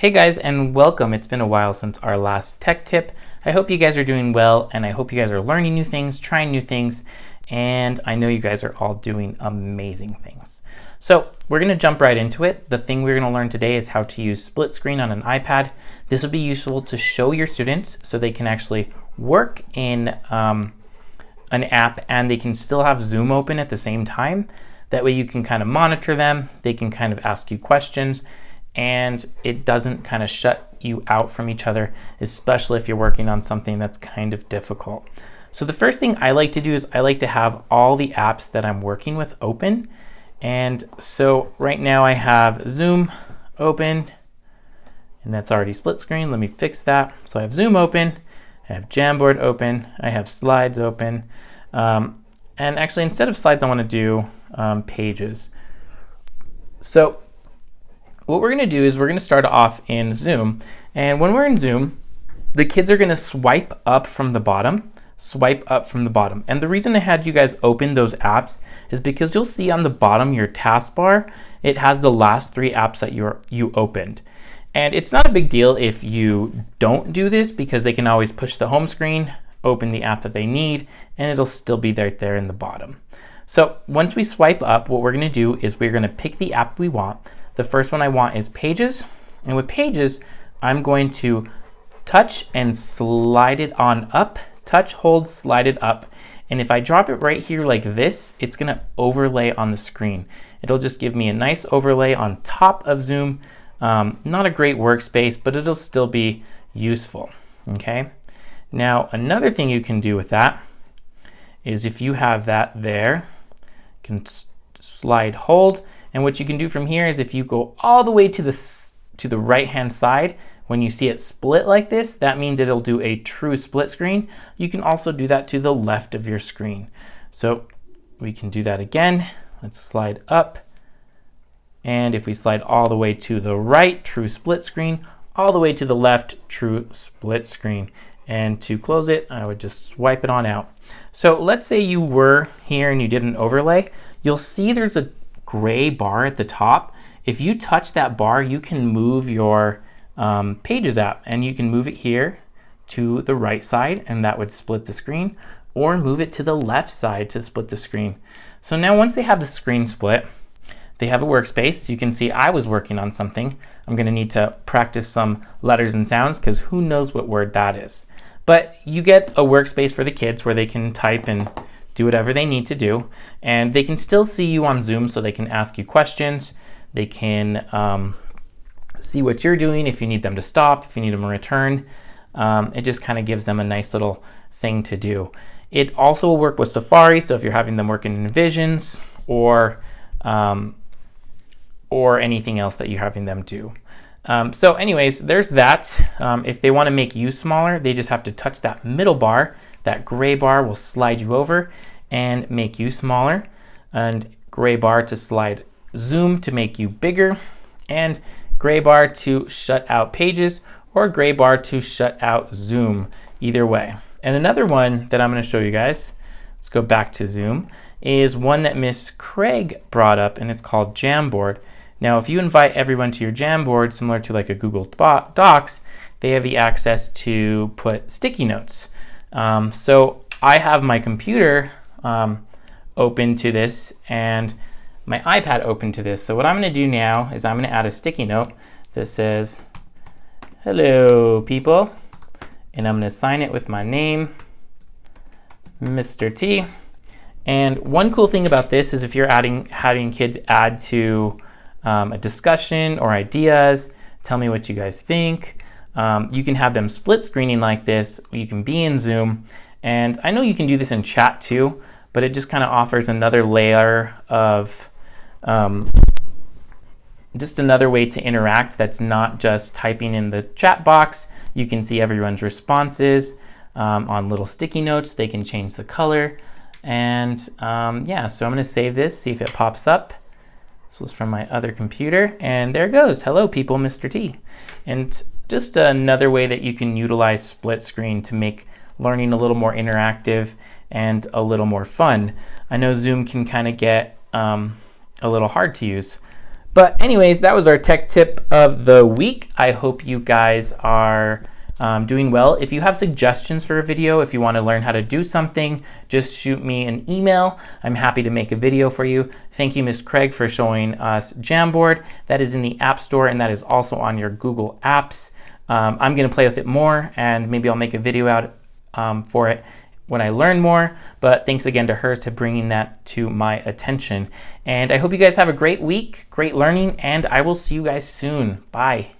Hey guys, and welcome. It's been a while since our last tech tip. I hope you guys are doing well, and I hope you guys are learning new things, trying new things, and I know you guys are all doing amazing things. So we're gonna jump right into it. The thing we're gonna learn today is how to use split screen on an iPad. This will be useful to show your students so they can actually work in an app and they can still have Zoom open at the same time. That way you can kind of monitor them, they can kind of ask you questions, and it doesn't kind of shut you out from each other, especially if you're working on something that's kind of difficult. So the first thing I like to do is I like to have all the apps that I'm working with open. And so right now I have Zoom open, and that's already split screen. Let me fix that. So I have Zoom open, I have Jamboard open, I have Slides open. And actually, instead of Slides, I want to do Pages. So what we're going to do is we're going to start off in Zoom. And when we're in Zoom, the kids are going to swipe up from the bottom. And the reason I had you guys open those apps is because you'll see on the bottom your taskbar, it has the last 3 apps that you opened. And it's not a big deal if you don't do this, because they can always push the home screen, open the app that they need, and it'll still be right there in the bottom. So once we swipe up, what we're going to do is we're going to pick the app we want. The first one I want is Pages, and with Pages, I'm going to touch and slide it on up, touch, hold, slide it up. And if I drop it right here like this, it's going to overlay on the screen. It'll just give me a nice overlay on top of Zoom. Not a great workspace, but it'll still be useful, okay? Now, another thing you can do with that is if you have that there, you can slide, hold, and what you can do from here is if you go all the way to the right-hand side, when you see it split like this, that means it'll do a true split screen. You can also do that to the left of your screen. So we can do that again. Let's slide up. And if we slide all the way to the right, true split screen, all the way to the left, true split screen. And to close it, I would just swipe it on out. So let's say you were here and you did an overlay. You'll see there's a gray bar at the top. If you touch that bar, you can move your Pages app, and you can move it here to the right side, and that would split the screen, or move it to the left side to split the screen. So now once they have the screen split, they have a workspace. You can see I was working on something. I'm going to need to practice some letters and sounds because who knows what word that is. But you get a workspace for the kids where they can type and do whatever they need to do, and they can still see you on Zoom, so they can ask you questions. They can see what you're doing, if you need them to stop, if you need them to return. It just kind of gives them a nice little thing to do. It also will work with Safari, so if you're having them working in Visions or anything else that you're having them do. So anyways, there's that. If they want to make you smaller, they just have to touch that middle bar. That gray bar will slide you over and make you smaller, and gray bar to slide Zoom to make you bigger, and gray bar to shut out Pages, or gray bar to shut out Zoom, either way. And another one that I'm going to show you guys, let's go back to Zoom, is one that Miss Craig brought up, and it's called Jamboard. Now, if you invite everyone to your Jamboard, similar to like a Google Docs, they have the access to put sticky notes. So I have my computer open to this and my iPad open to this. So what I'm going to do now is I'm going to add a sticky note that says, "Hello, people," and I'm going to sign it with my name, Mr. T. And one cool thing about this is if you're having kids add to a discussion or ideas, tell me what you guys think. You can have them split screening like this. You can be in Zoom, and I know you can do this in chat too, but it just kind of offers another layer of just another way to interact that's not just typing in the chat box. You can see everyone's responses on little sticky notes. They can change the color, and yeah, so I'm going to save this, see if it pops up. This was from my other computer, and there it goes. "Hello, people, Mr. T." And just another way that you can utilize split screen to make learning a little more interactive and a little more fun. I know Zoom can kind of get a little hard to use, But anyways, that was our tech tip of the week. I hope you guys are doing well. If you have suggestions for a video, if you want to learn how to do something, just shoot me an email. I'm happy to make a video for you. Thank you, Ms. Craig, for showing us Jamboard. That is in the App Store, and that is also on your Google Apps. I'm going to play with it more, and maybe I'll make a video out for it when I learn more. But thanks again to her to bringing that to my attention. And I hope you guys have a great week, great learning, and I will see you guys soon. Bye.